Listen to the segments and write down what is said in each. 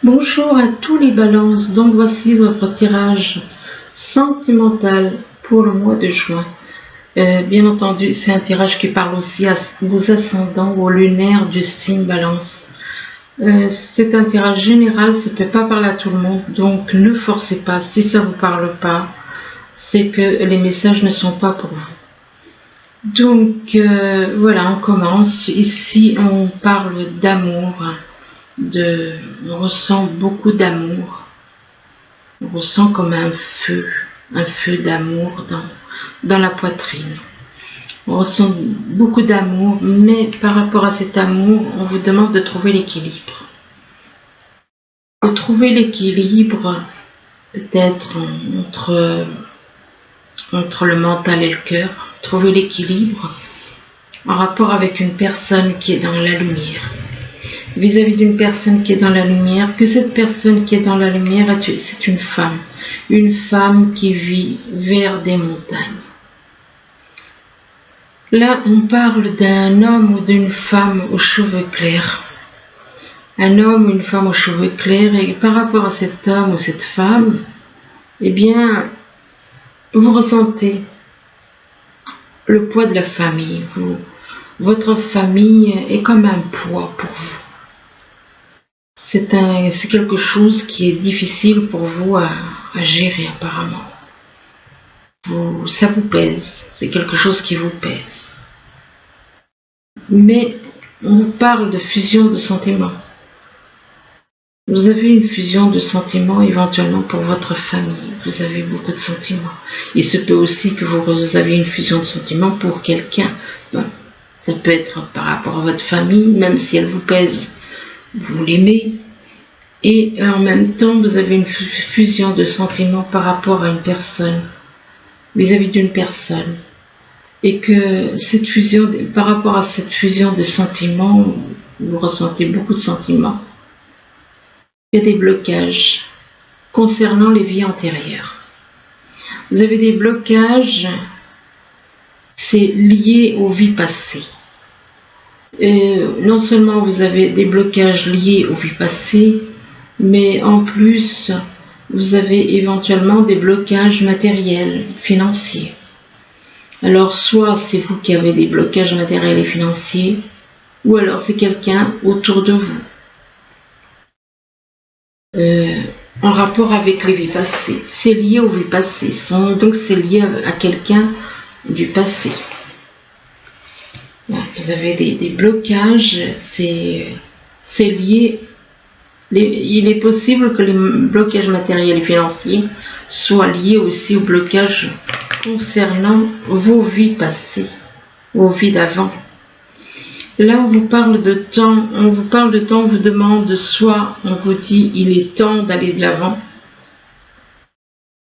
Bonjour à tous les balances, donc voici votre tirage sentimental pour le mois de juin. Bien entendu, c'est un tirage qui parle aussi à vos ascendants ou aux lunaires du signe balance. C'est un tirage général, ça ne peut pas parler à tout le monde, donc ne forcez pas. Si ça ne vous parle pas, c'est que les messages ne sont pas pour vous. Donc voilà, on commence. Ici, on parle d'amour. On ressent beaucoup d'amour, on ressent comme un feu d'amour dans la poitrine. On ressent beaucoup d'amour, mais par rapport à cet amour, on vous demande de trouver l'équilibre. De trouver l'équilibre peut-être entre le mental et le cœur, trouver l'équilibre en rapport avec une personne qui est dans la lumière. Vis-à-vis d'une personne qui est dans la lumière, que cette personne qui est dans la lumière, c'est une femme qui vit vers des montagnes. Là, on parle d'un homme ou d'une femme aux cheveux clairs. Un homme ou une femme aux cheveux clairs, et par rapport à cet homme ou cette femme, eh bien, vous ressentez le poids de la famille. Votre famille est comme un poids pour vous. C'est quelque chose qui est difficile pour vous à gérer apparemment. Ça vous pèse, c'est quelque chose qui vous pèse. Mais on vous parle de fusion de sentiments. Vous avez une fusion de sentiments éventuellement pour votre famille. Vous avez beaucoup de sentiments. Il se peut aussi que vous avez une fusion de sentiments pour quelqu'un. Ça peut être par rapport à votre famille, même si elle vous pèse. Vous l'aimez, et en même temps vous avez une fusion de sentiments par rapport à une personne, vis-à-vis d'une personne, et que par rapport à cette fusion de sentiments, vous ressentez beaucoup de sentiments. Il y a des blocages concernant les vies antérieures. Vous avez des blocages, c'est lié aux vies passées. Non seulement vous avez des blocages liés aux vies passées, mais en plus, vous avez éventuellement des blocages matériels, financiers. Alors, soit c'est vous qui avez des blocages matériels et financiers, ou alors c'est quelqu'un autour de vous, en rapport avec les vies passées. C'est lié aux vies passées, donc c'est lié à quelqu'un du passé. Vous avez des blocages, c'est lié. Il est possible que les blocages matériels et financiers soient liés aussi aux blocages concernant vos vies passées, vos vies d'avant. Là, on vous parle de temps, on vous demande soit on vous dit il est temps d'aller de l'avant,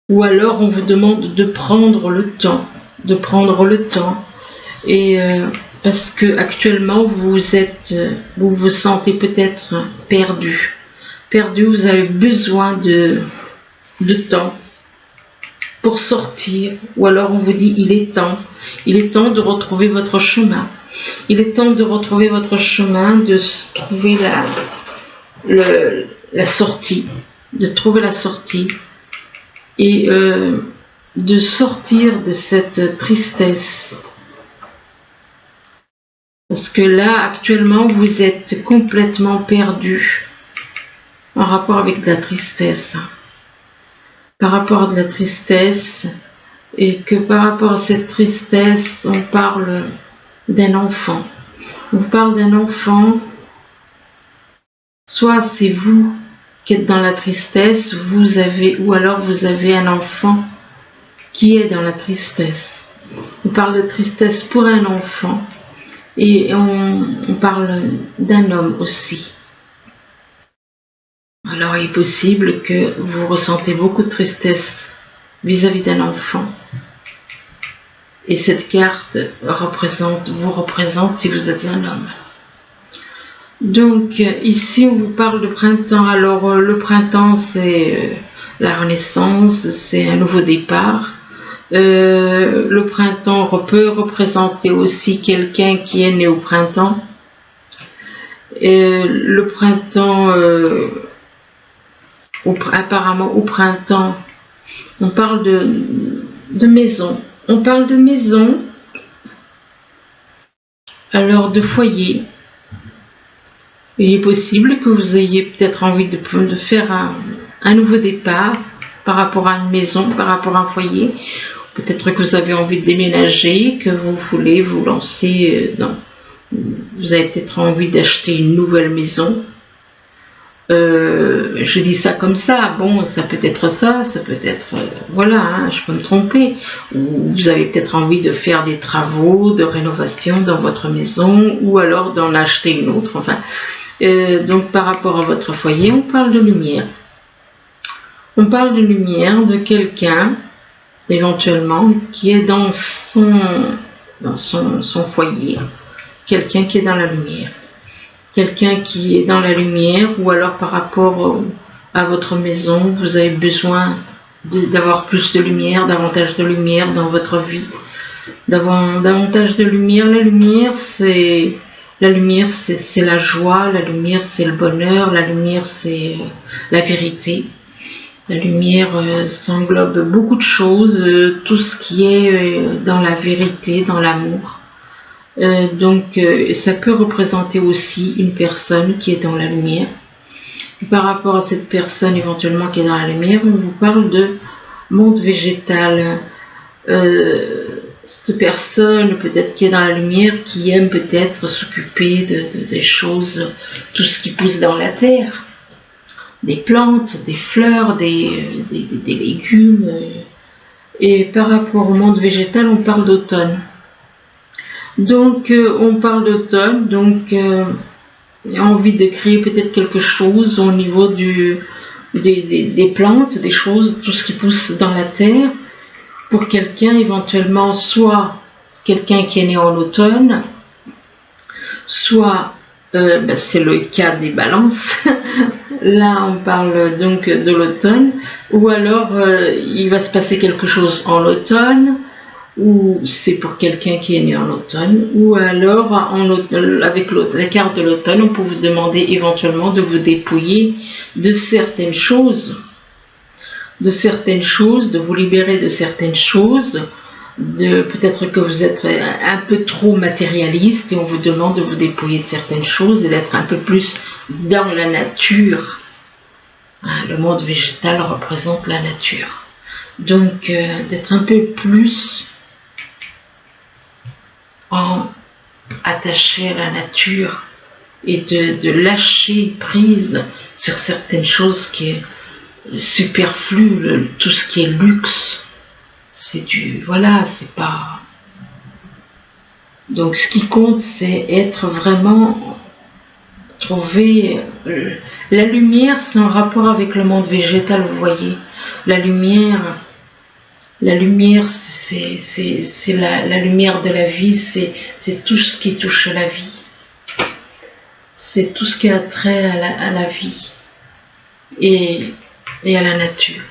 ou alors on vous demande de prendre le temps, et parce que actuellement vous vous sentez peut-être perdu, vous avez besoin de temps pour sortir, ou alors on vous dit il est temps de retrouver votre chemin, de trouver la sortie, et de sortir de cette tristesse. Parce que là, actuellement, vous êtes complètement perdu en rapport avec la tristesse. Par rapport à de la tristesse, et que par rapport à cette tristesse, on parle d'un enfant. On parle d'un enfant, soit c'est vous qui êtes dans la tristesse, ou alors vous avez un enfant qui est dans la tristesse. On parle de tristesse pour un enfant. Et on parle d'un homme aussi. Alors il est possible que vous ressentez beaucoup de tristesse vis-à-vis d'un enfant. Et cette carte vous représente si vous êtes un homme. Donc ici on vous parle de printemps. Alors le printemps c'est la renaissance, c'est un nouveau départ. Le printemps peut représenter aussi quelqu'un qui est né au printemps. Le printemps apparemment au printemps. On parle de maison. On parle de maison, alors de foyer. Il est possible que vous ayez peut-être envie de faire un nouveau départ par rapport à une maison, par rapport à un foyer. Peut-être que vous avez envie de déménager, que vous voulez vous lancer dans... Vous avez peut-être envie d'acheter une nouvelle maison. Je dis ça comme ça, bon, ça peut être ça peut être, voilà, hein, je peux me tromper. Ou vous avez peut-être envie de faire des travaux de rénovation dans votre maison, ou alors d'en acheter une autre, enfin. Donc par rapport à votre foyer, on parle de lumière. On parle de lumière de quelqu'un, éventuellement, qui est dans son foyer, quelqu'un qui est dans la lumière. Quelqu'un qui est dans la lumière, ou alors par rapport à votre maison, vous avez besoin d'avoir plus de lumière, davantage de lumière dans votre vie, d'avoir davantage de lumière. La lumière, c'est la joie, la lumière, c'est le bonheur, la lumière, c'est la vérité. La lumière, ça englobe beaucoup de choses, tout ce qui est dans la vérité, dans l'amour. Donc ça peut représenter aussi une personne qui est dans la lumière. Et par rapport à cette personne éventuellement qui est dans la lumière, on vous parle de monde végétal. Cette personne peut-être qui est dans la lumière, qui aime peut-être s'occuper des choses, tout ce qui pousse dans la terre, des plantes, des fleurs, des légumes. Et par rapport au monde végétal, on parle d'automne. Donc on parle d'automne, donc j'ai envie de créer peut-être quelque chose au niveau des plantes, des choses, tout ce qui pousse dans la terre, pour quelqu'un éventuellement, soit quelqu'un qui est né en automne, soit c'est le cas des balances, là on parle donc de l'automne, ou alors il va se passer quelque chose en automne, ou c'est pour quelqu'un qui est né en automne, ou alors avec la carte de l'automne, on peut vous demander éventuellement de vous dépouiller de certaines choses, de vous libérer de certaines choses, peut-être que vous êtes un peu trop matérialiste et on vous demande de vous dépouiller de certaines choses et d'être un peu plus dans la nature. Le monde végétal représente la nature. Donc d'être un peu plus attaché à la nature et de lâcher prise sur certaines choses qui est superflu, tout ce qui est luxe, c'est c'est pas... Donc ce qui compte, c'est être vraiment, trouver... la lumière, c'est en rapport avec le monde végétal, vous voyez. La lumière, c'est la lumière de la vie, c'est tout ce qui touche la vie. C'est tout ce qui a trait à la vie et à la nature.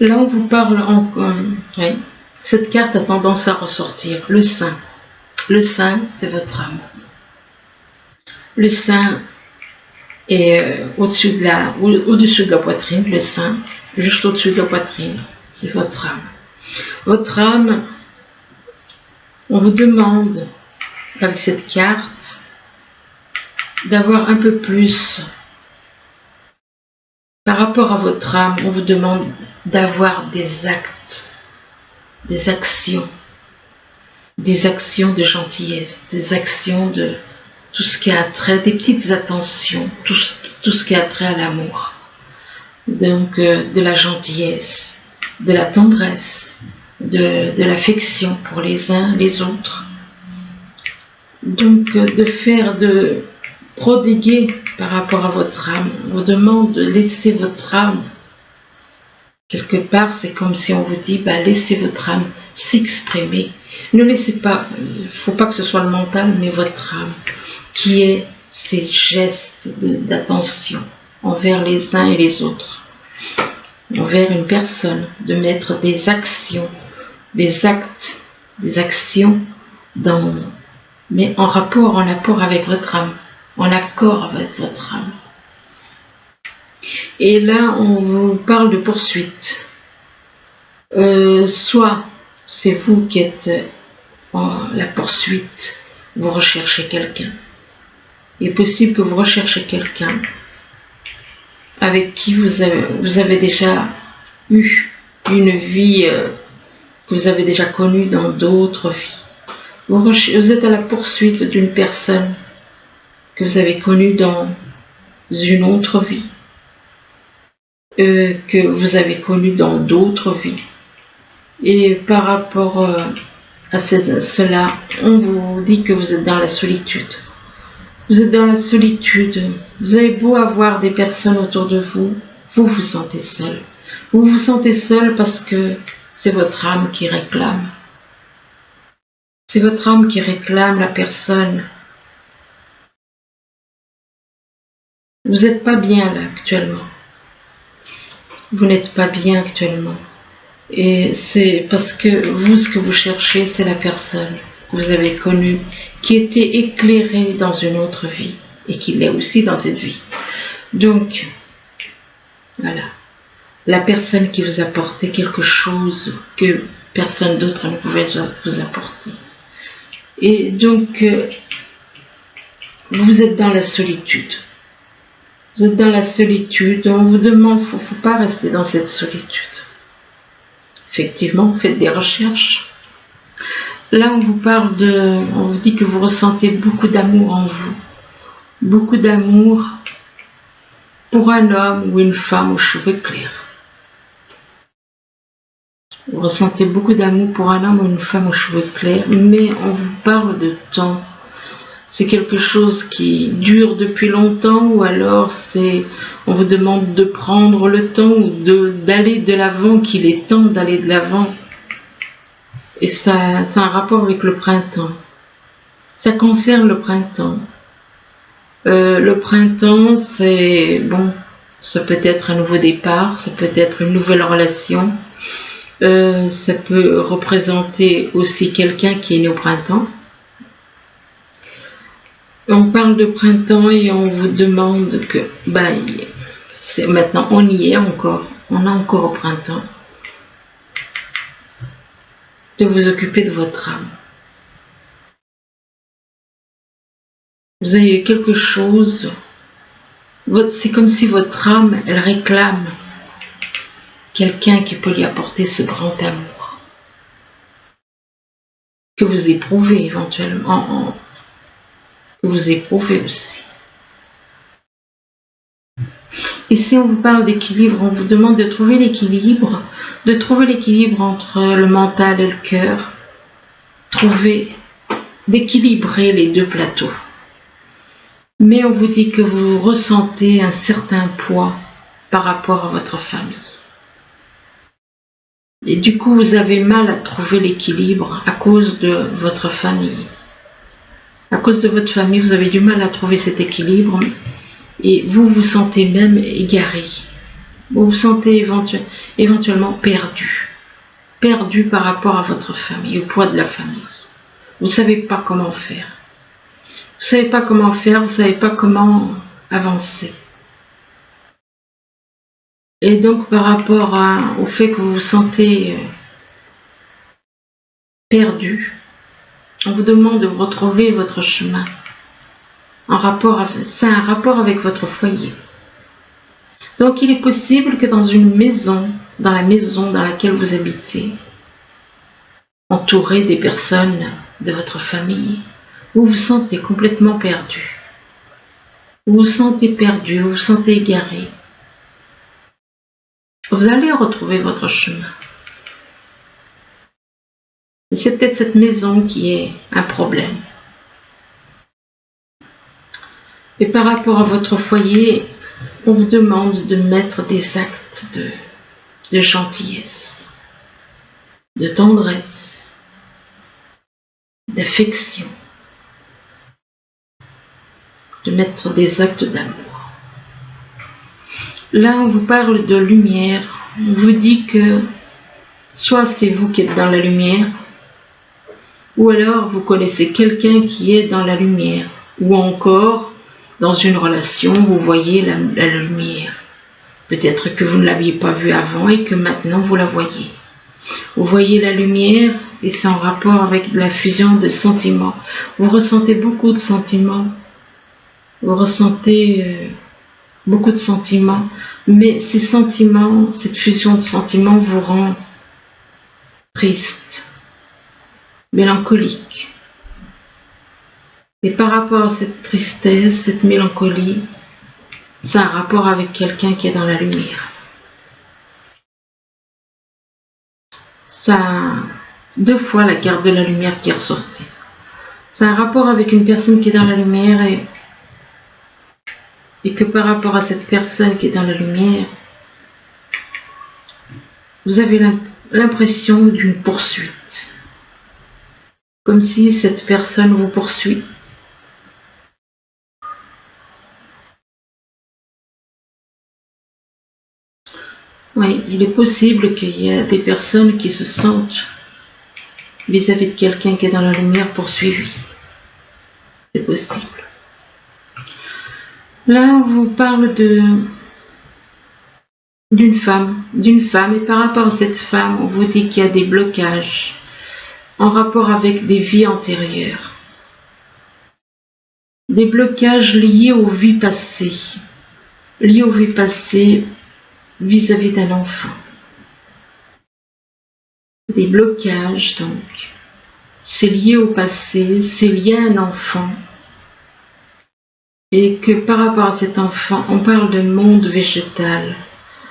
Là, on vous parle encore. Oui. Cette carte a tendance à ressortir. Le sein. Le sein, c'est votre âme. Le sein est au-dessus de la poitrine. Le sein, juste au-dessus de la poitrine, c'est votre âme. Votre âme, on vous demande, avec cette carte, d'avoir un peu plus. Par rapport à votre âme, on vous demande d'avoir des actes, des actions de gentillesse, des actions de tout ce qui a trait, des petites attentions, tout ce qui a trait à l'amour. Donc de la gentillesse, de la tendresse, de l'affection pour les uns les autres. Donc de prodiguer par rapport à votre âme. On vous demande de laisser votre âme. Quelque part, c'est comme si on vous dit, laissez votre âme s'exprimer. Ne laissez pas, il ne faut pas que ce soit le mental, mais votre âme, qui est ces gestes d'attention envers les uns et les autres, envers une personne, de mettre des actions, des actes, des actions mais en accord avec votre âme, en accord avec votre âme. Et là, on vous parle de poursuite. Soit c'est vous qui êtes en la poursuite, vous recherchez quelqu'un. Il est possible que vous recherchez quelqu'un avec qui vous avez déjà eu une vie que vous avez déjà connue dans d'autres vies. Vous êtes à la poursuite d'une personne que vous avez connue dans une autre vie, que vous avez connue dans d'autres vies. Et par rapport à cela, on vous dit que vous êtes dans la solitude. Vous êtes dans la solitude. Vous avez beau avoir des personnes autour de vous, vous vous sentez seul. Vous vous sentez seul parce que c'est votre âme qui réclame. C'est votre âme qui réclame la personne. Vous n'êtes pas bien là actuellement. Vous n'êtes pas bien actuellement. Et c'est parce que vous, ce que vous cherchez, c'est la personne que vous avez connue, qui était éclairée dans une autre vie et qui l'est aussi dans cette vie. Donc, voilà. La personne qui vous apportait quelque chose que personne d'autre ne pouvait vous apporter. Et donc, vous êtes dans la solitude. Vous êtes dans la solitude. On vous demande, il ne faut pas rester dans cette solitude. Effectivement, vous faites des recherches. Là, on vous dit que vous ressentez beaucoup d'amour en vous. Beaucoup d'amour pour un homme ou une femme aux cheveux clairs. Vous ressentez beaucoup d'amour pour un homme ou une femme aux cheveux clairs, mais on vous parle de temps. C'est quelque chose qui dure depuis longtemps, ou alors on vous demande de prendre le temps ou d'aller de l'avant, qu'il est temps d'aller de l'avant. Et ça a un rapport avec le printemps. Ça concerne le printemps. Le printemps, c'est bon, ça peut être un nouveau départ, ça peut être une nouvelle relation. Ça peut représenter aussi quelqu'un qui est né au printemps. On parle de printemps et on vous demande que, maintenant on y est encore, on est encore au printemps, de vous occuper de votre âme. Vous avez quelque chose, c'est comme si votre âme, elle réclame quelqu'un qui peut lui apporter ce grand amour que vous éprouvez éventuellement, que vous éprouvez aussi. Ici, on vous parle d'équilibre, on vous demande de trouver l'équilibre entre le mental et le cœur, d'équilibrer les deux plateaux. Mais on vous dit que vous ressentez un certain poids par rapport à votre famille. Et du coup, vous avez mal à trouver l'équilibre à cause de votre famille. À cause de votre famille, vous avez du mal à trouver cet équilibre et vous vous sentez même égaré. Vous vous sentez éventuellement perdu. Perdu par rapport à votre famille, au poids de la famille. Vous ne savez pas comment faire. Vous ne savez pas comment faire, vous ne savez pas comment avancer. Et donc, par rapport au fait que vous vous sentez perdu, on vous demande de retrouver votre chemin. C'est un rapport avec votre foyer. Donc, il est possible que dans la maison dans laquelle vous habitez, entouré des personnes de votre famille, vous vous sentez complètement perdu. Vous vous sentez perdu, vous vous sentez égaré. Vous allez retrouver votre chemin. Et c'est peut-être cette maison qui est un problème. Et par rapport à votre foyer, on vous demande de mettre des actes de gentillesse, de tendresse, d'affection, de mettre des actes d'amour. Là, on vous parle de lumière. On vous dit que soit c'est vous qui êtes dans la lumière, ou alors vous connaissez quelqu'un qui est dans la lumière, ou encore dans une relation, vous voyez la lumière. Peut-être que vous ne l'aviez pas vue avant et que maintenant vous la voyez. Vous voyez la lumière et c'est en rapport avec la fusion de sentiments. Vous ressentez beaucoup de sentiments. Vous ressentez beaucoup de sentiments. Mais ces sentiments, cette fusion de sentiments vous rend triste, mélancolique. Et par rapport à cette tristesse, cette mélancolie, ça a un rapport avec quelqu'un qui est dans la lumière. Ça a 2 fois la carte de la lumière qui est ressortie. Ça a un rapport avec une personne qui est dans la lumière et que par rapport à cette personne qui est dans la lumière, vous avez l'impression d'une poursuite. Comme si cette personne vous poursuit. Oui, il est possible qu'il y ait des personnes qui se sentent vis-à-vis de quelqu'un qui est dans la lumière poursuivi. C'est possible. Là, on vous parle d'une femme, et par rapport à cette femme, on vous dit qu'il y a des blocages en rapport avec des vies antérieures. Des blocages liés aux vies passées. Liés aux vies passées vis-à-vis d'un enfant. Des blocages, donc. C'est lié au passé, c'est lié à un enfant. Et que par rapport à cet enfant, on parle de monde végétal.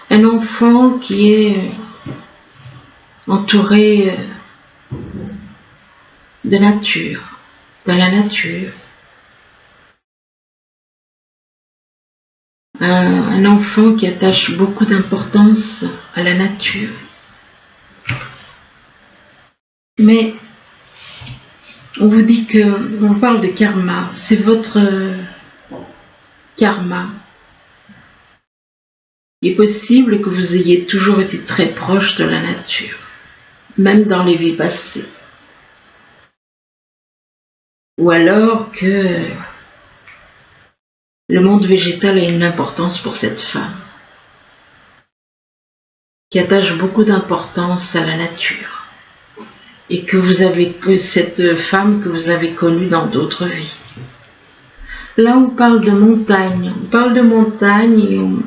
Un enfant qui est entouré de nature, dans la nature. Un enfant qui attache beaucoup d'importance à la nature. Mais on vous dit on parle de karma, c'est votre karma. Il est possible que vous ayez toujours été très proche de la nature, même dans les vies passées. Ou alors que le monde végétal a une importance pour cette femme, qui attache beaucoup d'importance à la nature. Et que cette femme que vous avez connue dans d'autres vies. Là, on parle de montagne. On parle de montagne.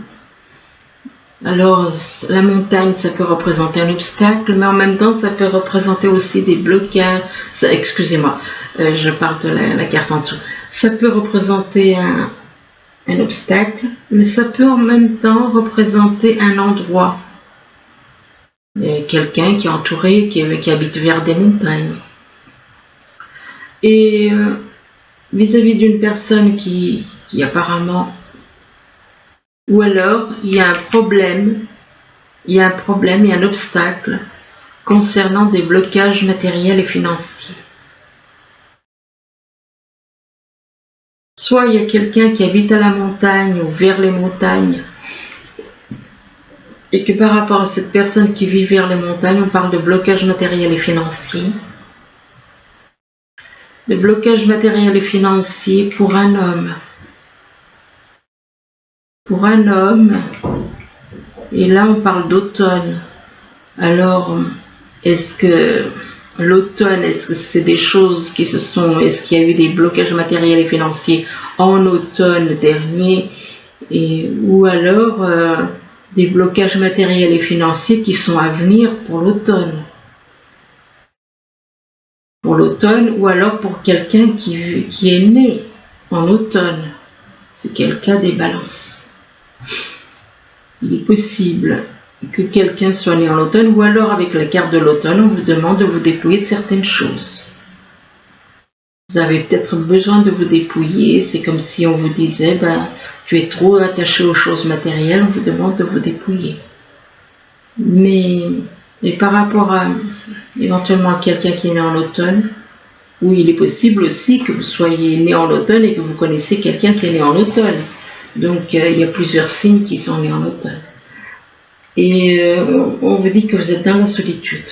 Alors, la montagne, ça peut représenter un obstacle, mais en même temps, ça peut représenter aussi des blocages. Excusez-moi, je parle de la carte en dessous. Ça peut représenter un obstacle, mais ça peut en même temps représenter un endroit. Quelqu'un qui est entouré, qui habite vers des montagnes. Et vis-à-vis d'une personne qui apparemment... Ou alors, il y a un problème, il y a un obstacle concernant des blocages matériels et financiers. Soit il y a quelqu'un qui habite à la montagne ou vers les montagnes, et que par rapport à cette personne qui vit vers les montagnes, on parle de blocage matériel et financier. De blocage matériel et financier pour un homme. Pour un homme, et là on parle d'automne. Alors, est-ce que l'automne, est-ce que c'est des choses qui est-ce qu'il y a eu des blocages matériels et financiers en automne dernier, ou alors des blocages matériels et financiers qui sont à venir pour l'automne. Pour l'automne, ou alors pour quelqu'un qui est né en automne. C'est quel cas des balances. Il est possible que quelqu'un soit né en automne, ou alors avec la carte de l'automne, on vous demande de vous dépouiller de certaines choses. Vous avez peut-être besoin de vous dépouiller, c'est comme si on vous disait, tu es trop attaché aux choses matérielles, on vous demande de vous dépouiller. Mais par rapport à éventuellement à quelqu'un qui est né en automne, oui, il est possible aussi que vous soyez né en automne et que vous connaissez quelqu'un qui est né en automne. Donc il y a plusieurs signes qui sont nés en automne. Et on vous dit que vous êtes dans la solitude.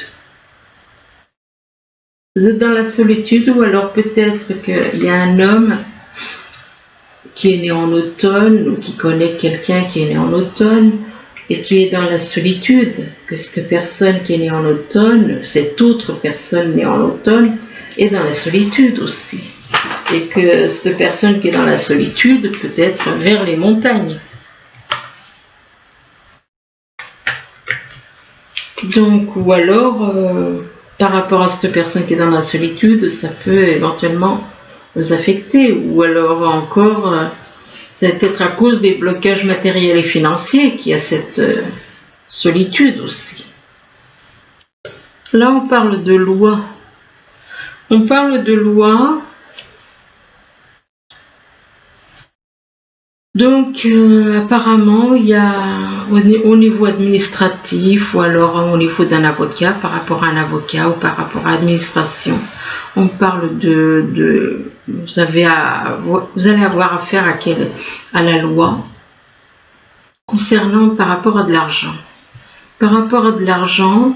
Vous êtes dans la solitude, ou alors peut-être qu'il y a un homme qui est né en automne, ou qui connaît quelqu'un qui est né en automne, et qui est dans la solitude, que cette personne qui est née en automne, cette autre personne née en automne, est dans la solitude aussi. Et que cette personne qui est dans la solitude peut être vers les montagnes. Donc, ou alors, par rapport à cette personne qui est dans la solitude, ça peut éventuellement vous affecter. Ou alors encore, c'est peut-être à cause des blocages matériels et financiers qu'il y a cette solitude aussi. Là, on parle de loi. On parle de loi. Donc, apparemment, il y a au niveau administratif ou alors au niveau d'un avocat, par rapport à un avocat ou par rapport à l'administration, on parle vous allez avoir affaire à la loi concernant par rapport à de l'argent. Par rapport à de l'argent,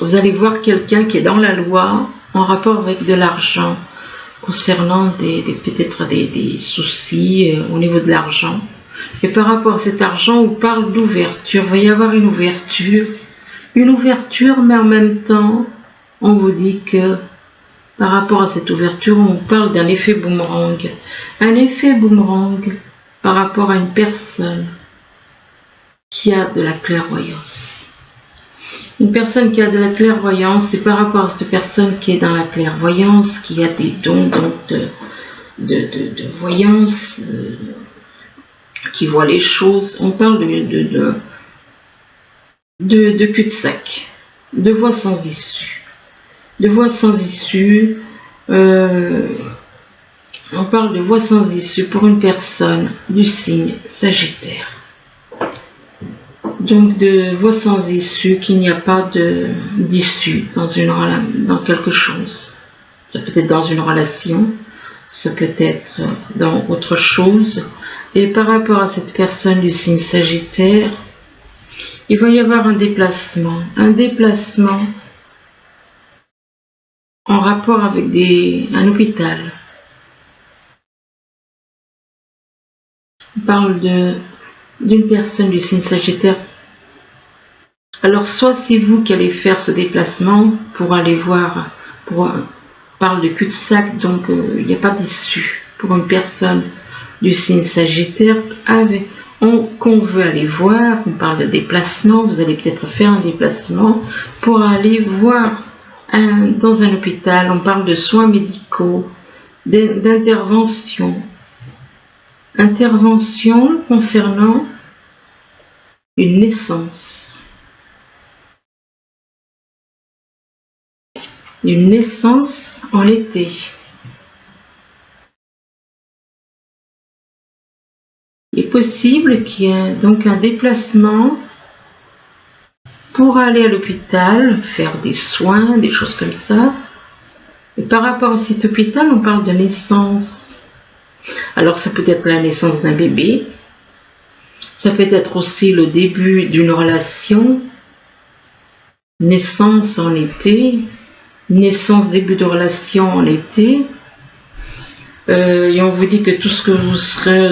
vous allez voir quelqu'un qui est dans la loi en rapport avec de l'argent, concernant peut-être des soucis au niveau de l'argent. Et par rapport à cet argent, on parle d'ouverture. Il va y avoir une ouverture, mais en même temps, on vous dit que par rapport à cette ouverture, on parle d'un effet boomerang. Un effet boomerang par rapport à une personne qui a de la clairvoyance. Une personne qui a de la clairvoyance, c'est par rapport à cette personne qui est dans la clairvoyance, qui a des dons donc de voyance, qui voit les choses. On parle de cul-de-sac, de voie sans issue. De voie sans issue, on parle de voie sans issue pour une personne du signe Sagittaire. Donc de voie sans issue, qu'il n'y a pas d'issue dans quelque chose. Ça peut être dans une relation, ça peut être dans autre chose. Et par rapport à cette personne du signe Sagittaire, il va y avoir un déplacement en rapport avec un hôpital. On parle d'une personne du signe Sagittaire. Alors soit c'est vous qui allez faire ce déplacement pour aller voir, on parle de cul-de-sac, donc il n'y a pas d'issue pour une personne du signe Sagittaire qu'on veut aller voir. On parle de déplacement, vous allez peut-être faire un déplacement pour aller voir dans un hôpital. On parle de soins médicaux, d'intervention. Intervention concernant une naissance. Une naissance en été. Il est possible qu'il y ait donc un déplacement pour aller à l'hôpital, faire des soins, des choses comme ça. Et par rapport à cet hôpital, on parle de naissance. Alors ça peut être la naissance d'un bébé, ça peut être aussi le début d'une relation, naissance en été, naissance, début de relation en été, et on vous dit que tout ce que vous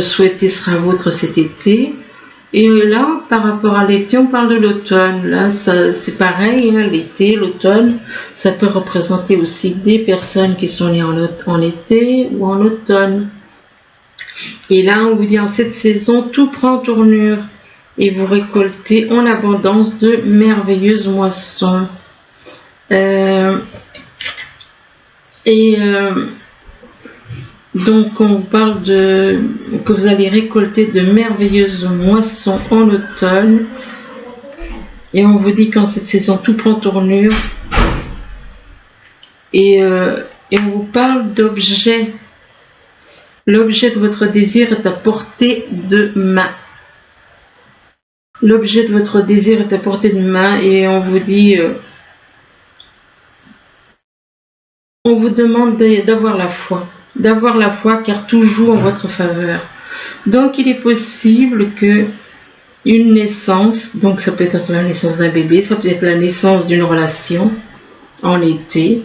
souhaitez sera vôtre cet été. Et là, par rapport à l'été, on parle de l'automne. Là, c'est pareil, hein, l'été, l'automne, ça peut représenter aussi des personnes qui sont nées en été ou en automne. Et là, on vous dit en cette saison, tout prend tournure et vous récoltez en abondance de merveilleuses moissons. Donc on parle que vous allez récolter de merveilleuses moissons en automne. Et on vous dit qu'en cette saison, tout prend tournure. Et on vous parle d'objets. L'objet de votre désir est à portée de main. L'objet de votre désir est à portée de main et on vous dit, on vous demande d'avoir la foi car tout joue en votre faveur. Donc il est possible que une naissance, donc ça peut être la naissance d'un bébé, ça peut être la naissance d'une relation en été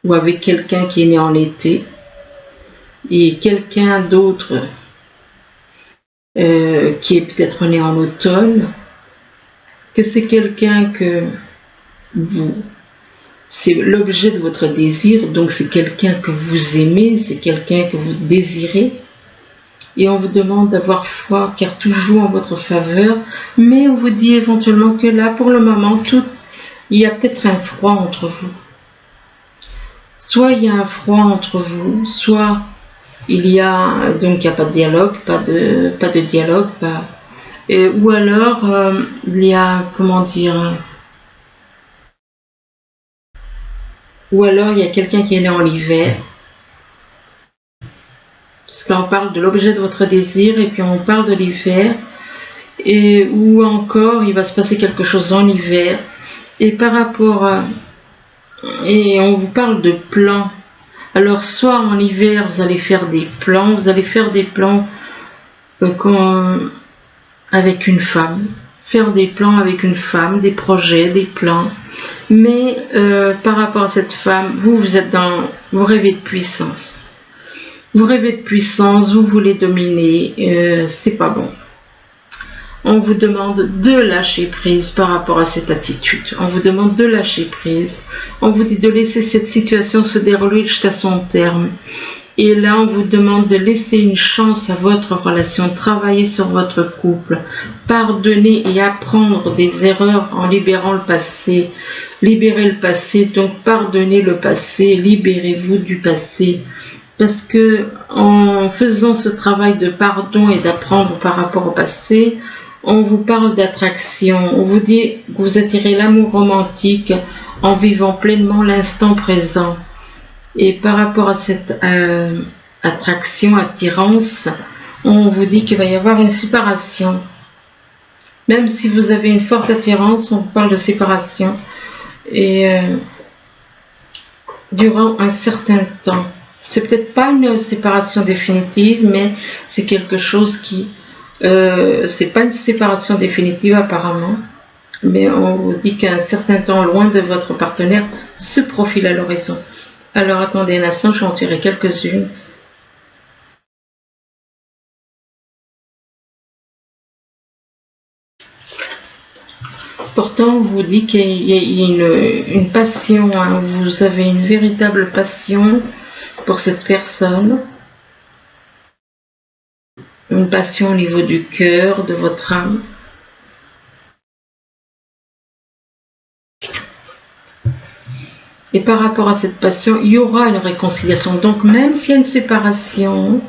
ou avec quelqu'un qui est né en été et quelqu'un d'autre qui est peut-être né en automne, que c'est quelqu'un que c'est l'objet de votre désir, donc c'est quelqu'un que vous aimez, c'est quelqu'un que vous désirez, et on vous demande d'avoir foi car tout joue en votre faveur, mais on vous dit éventuellement que là, pour le moment, il y a peut-être un froid entre vous. Soit il y a un froid entre vous, soit il y a pas de dialogue, pas de dialogue, ou alors il y a ou alors il y a quelqu'un qui est né en hiver. Parce que là on parle de l'objet de votre désir et puis on parle de l'hiver, ou encore il va se passer quelque chose en hiver. Et par rapport à, et on vous parle de plans. Alors soit en hiver vous allez faire des plans, avec une femme, faire des plans avec une femme, des projets, des plans. Mais par rapport à cette femme, vous êtes vous rêvez de puissance. Vous rêvez de puissance, vous voulez dominer, c'est pas bon. On vous demande de lâcher prise par rapport à cette attitude. On vous demande de lâcher prise. On vous dit de laisser cette situation se dérouler jusqu'à son terme. Et là, on vous demande de laisser une chance à votre relation, travailler sur votre couple, pardonner et apprendre des erreurs en libérant le passé. Libérez le passé, donc pardonnez le passé, libérez-vous du passé. Parce que en faisant ce travail de pardon et d'apprendre par rapport au passé, on vous parle d'attraction. On vous dit que vous attirez l'amour romantique en vivant pleinement l'instant présent. Et par rapport à cette attirance, on vous dit qu'il va y avoir une séparation. Même si vous avez une forte attirance, on vous parle de séparation. Et durant un certain temps. C'est peut-être pas une séparation définitive, mais c'est quelque chose qui... c'est pas une séparation définitive apparemment, mais on vous dit qu'un certain temps loin de votre partenaire se profile à l'horizon. Alors attendez un instant, je vais en tirer quelques-unes. Pourtant, on vous dit qu'il y a une passion, hein, vous avez une véritable passion pour cette personne. Une passion au niveau du cœur, de votre âme. Et par rapport à cette passion, il y aura une réconciliation. Donc même s'il y a une séparation,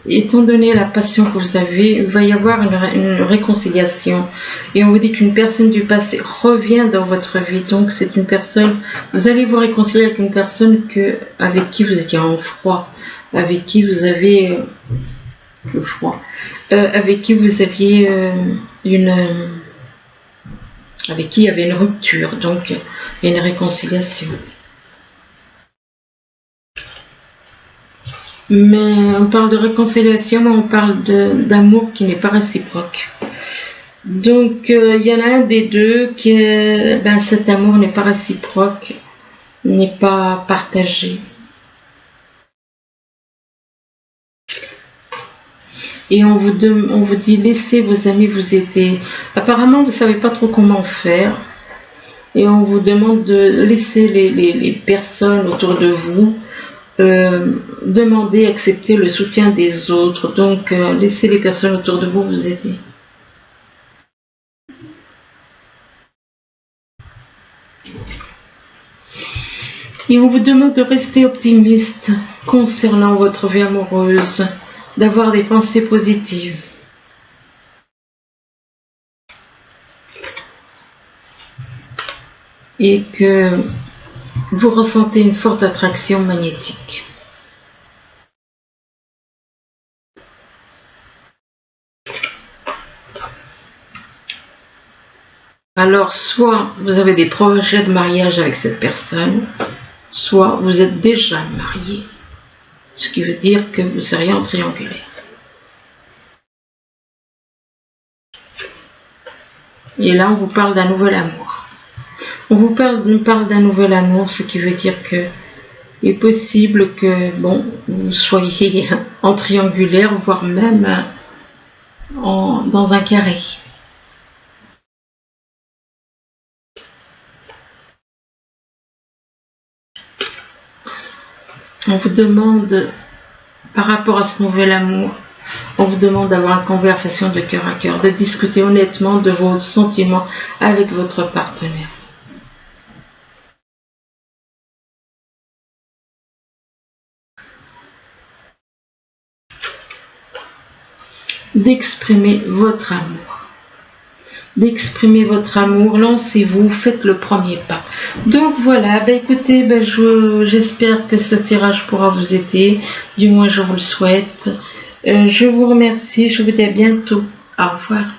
étant donné la passion que vous avez, il va y avoir une réconciliation. Et on vous dit qu'une personne du passé revient dans votre vie. Donc c'est une personne, vous allez vous réconcilier avec une personne avec qui vous étiez en froid, avec qui vous avez le froid, avec qui vous aviez avec qui il y avait une rupture, donc une réconciliation. Mais on parle de réconciliation, mais on parle d'amour qui n'est pas réciproque. Donc il y en a un des deux qui cet amour n'est pas réciproque, n'est pas partagé. Et on vous dit laissez vos amis vous aider. Apparemment vous ne savez pas trop comment faire. Et on vous demande de laisser les personnes autour de vous demander, accepter le soutien des autres. Donc laissez les personnes autour de vous vous aider. Et on vous demande de rester optimiste concernant votre vie amoureuse, d'avoir des pensées positives. Et que vous ressentez une forte attraction magnétique. Alors, soit vous avez des projets de mariage avec cette personne, soit vous êtes déjà marié. Ce qui veut dire que vous seriez en triangulaire. Et là, on vous parle d'un nouvel amour. On vous parle d'un nouvel amour, ce qui veut dire que Il est possible que bon, vous soyez en triangulaire, voire même dans un carré. On vous demande, par rapport à ce nouvel amour, on vous demande d'avoir une conversation de cœur à cœur, de discuter honnêtement de vos sentiments avec votre partenaire. D'exprimer votre amour. D'exprimer votre amour, lancez-vous, faites le premier pas. Donc voilà, écoutez, j'espère que ce tirage pourra vous aider, du moins je vous le souhaite. Je vous remercie, je vous dis à bientôt. Au revoir.